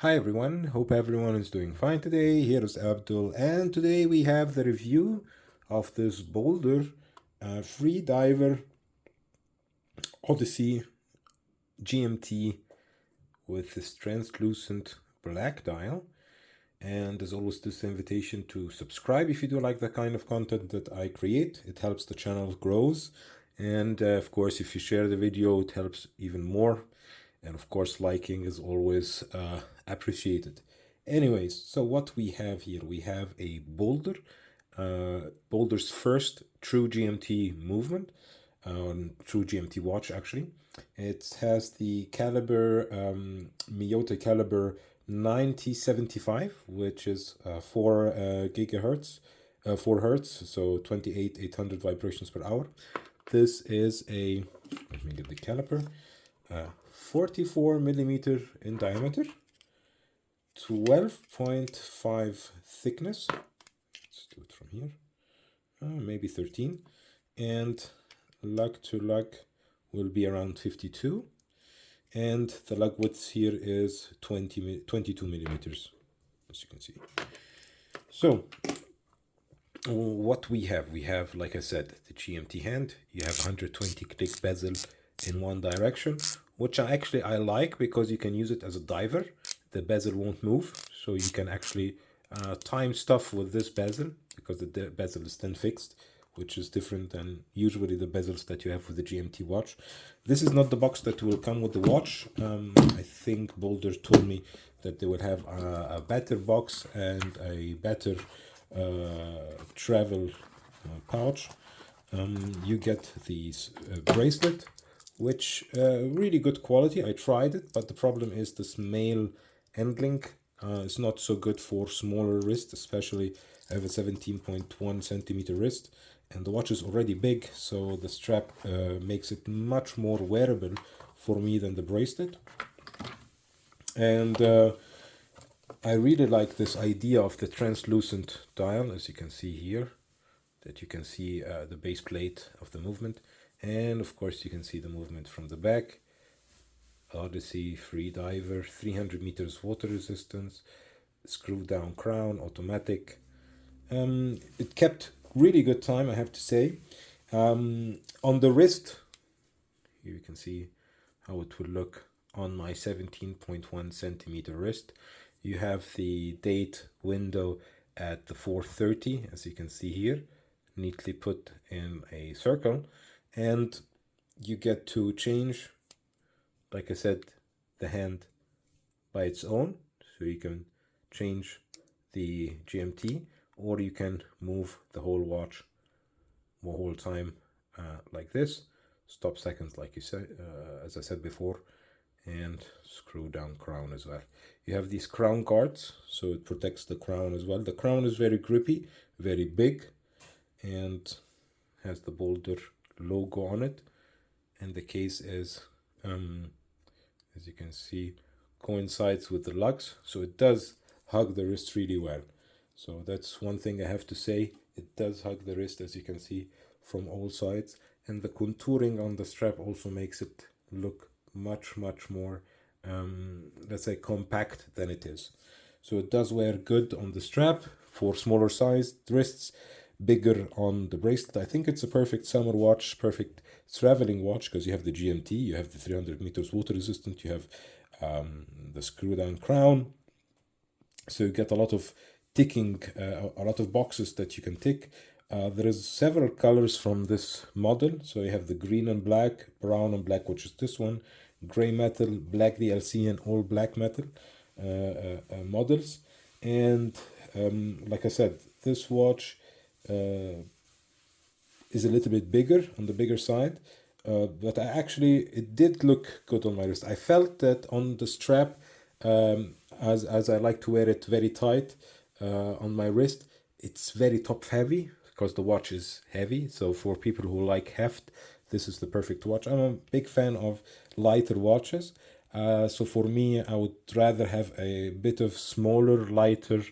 Hi everyone, hope everyone is doing fine today. Here is Abdul, and today we have the review of this Boldr Freediver Odyssey GMT with this translucent black dial. And as always, this invitation to subscribe if you do like the kind of content that I create. It helps the channel grows, and of course, if you share the video, it helps even more. And of course, liking is always appreciated. Anyways, so what we have here, we have a Boldr, Boldr's first true GMT movement, true GMT watch actually. It has the caliber, Miyota caliber 9075, which is 4 gigahertz, 4 hertz, so 28,800 vibrations per hour. This is a, let me get the caliper, 44 millimeter in diameter, 12.5 thickness. Let's do it from here. Maybe 13, and lug to lug will be around 52, and the lug width here is 22 millimeters, as you can see. So what we have, like I said, the GMT hand. You have 120 click bezel in one direction, which I like because you can use it as a diver. The bezel won't move, so you can actually time stuff with this bezel, because the bezel is then fixed, which is different than usually the bezels that you have with the GMT watch. This is not the box that will come with the watch. I think Boldr told me that they will have a better box and a better travel pouch. You get these bracelet, which really good quality. I tried it, but the problem is this male end link is not so good for smaller wrists, especially I have a 17.1 centimeter wrist, and the watch is already big, so the strap makes it much more wearable for me than the bracelet. And I really like this idea of the translucent dial, as you can see here, that you can see the base plate of the movement, and of course you can see the movement from the back. Odyssey Freediver, 300 meters water resistance, screw down crown, automatic. It kept really good time, I have to say. On the wrist, here you can see how it will look on my 17.1 centimeter wrist. You have the date window at the 4:30, as you can see here, neatly put in a circle, and you get to change, like I said, the hand by its own, so you can change the GMT, or you can move the whole watch the whole time like this. Stop seconds, like you said, as I said before, and screw down crown as well. You have these crown guards, so it protects the crown as well. The crown is very grippy, very big, and has the Boldr logo on it, and the case is, as you can see, coincides with the lugs, so it does hug the wrist really well. So that's one thing I have to say. It does hug the wrist, as you can see, from all sides, and the contouring on the strap also makes it look much more let's say compact than it is. So it does wear good on the strap for smaller sized wrists, bigger on the bracelet. I think it's a perfect summer watch, perfect traveling watch, because you have the GMT, you have the 300 meters water resistant, you have the screw down crown, so you get a lot of ticking, a lot of boxes that you can tick. There is several colors from this model, so you have the green and black, brown and black, which is this one, gray metal, black DLC, and all black metal models. And like I said, this watch is a little bit bigger, on the bigger side, but it did look good on my wrist. I felt that on the strap, as I like to wear it very tight on my wrist, it's very top heavy, because the watch is heavy. So for people who like heft, this is the perfect watch. I'm a big fan of lighter watches, so for me, I would rather have a bit of smaller, lighter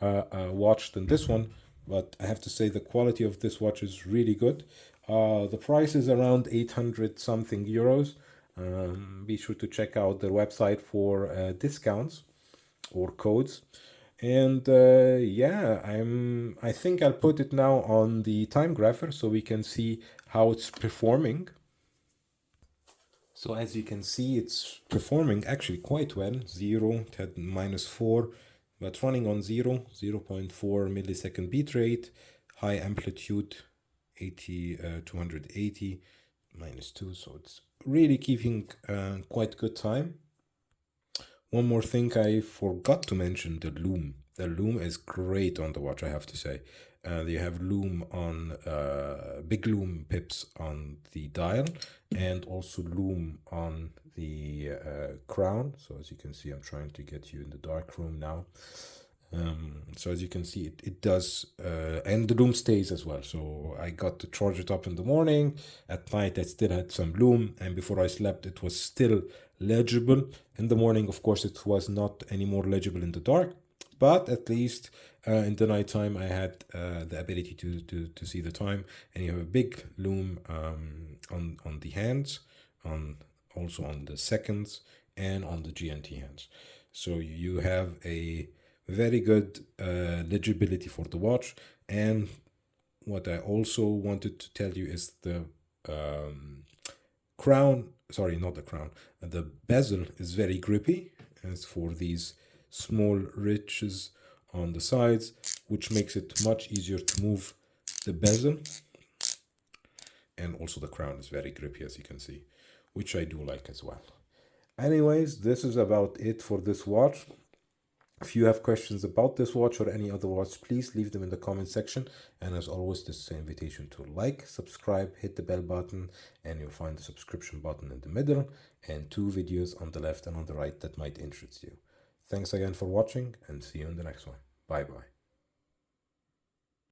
watch than this one. But I have to say the quality of this watch is really good. The price is around 800 something euros. Be sure to check out their website for discounts. or codes. And yeah, I think I'll put it now on the time grapher so we can see how it's performing. So as you can see, it's performing actually quite well. 0, it had -4, but running on 0.4 millisecond bitrate, high amplitude, 280, -2, so it's really keeping quite good time. One more thing I forgot to mention, the Lume. The Lume is great on the watch, I have to say. They have Lume on big Lume pips on the dial, and also Lume on the crown. So as you can see, I'm trying to get you in the dark room now. So as you can see, it does, and the Lume stays as well. So I got to charge it up in the morning. At night, I still had some Lume, and before I slept, it was still legible. In the morning, of course, it was not any more legible in the dark, but at least in the nighttime, I had the ability to see the time. And you have a big Lume on the hands, also on the seconds, and on the GMT hands. So you have a very good legibility for the watch. And what I also wanted to tell you is the crown, sorry, not the crown, the bezel is very grippy as for these small ridges on the sides, which makes it much easier to move the bezel. And also the crown is very grippy, as you can see, which I do like as well. Anyways, this is about it for this watch. If you have questions about this watch or any other watch, please leave them in the comment section. And as always, this is an invitation to like, subscribe, hit the bell button, and you'll find the subscription button in the middle and 2 videos on the left and on the right that might interest you. Thanks again for watching, and see you in the next one. Bye bye.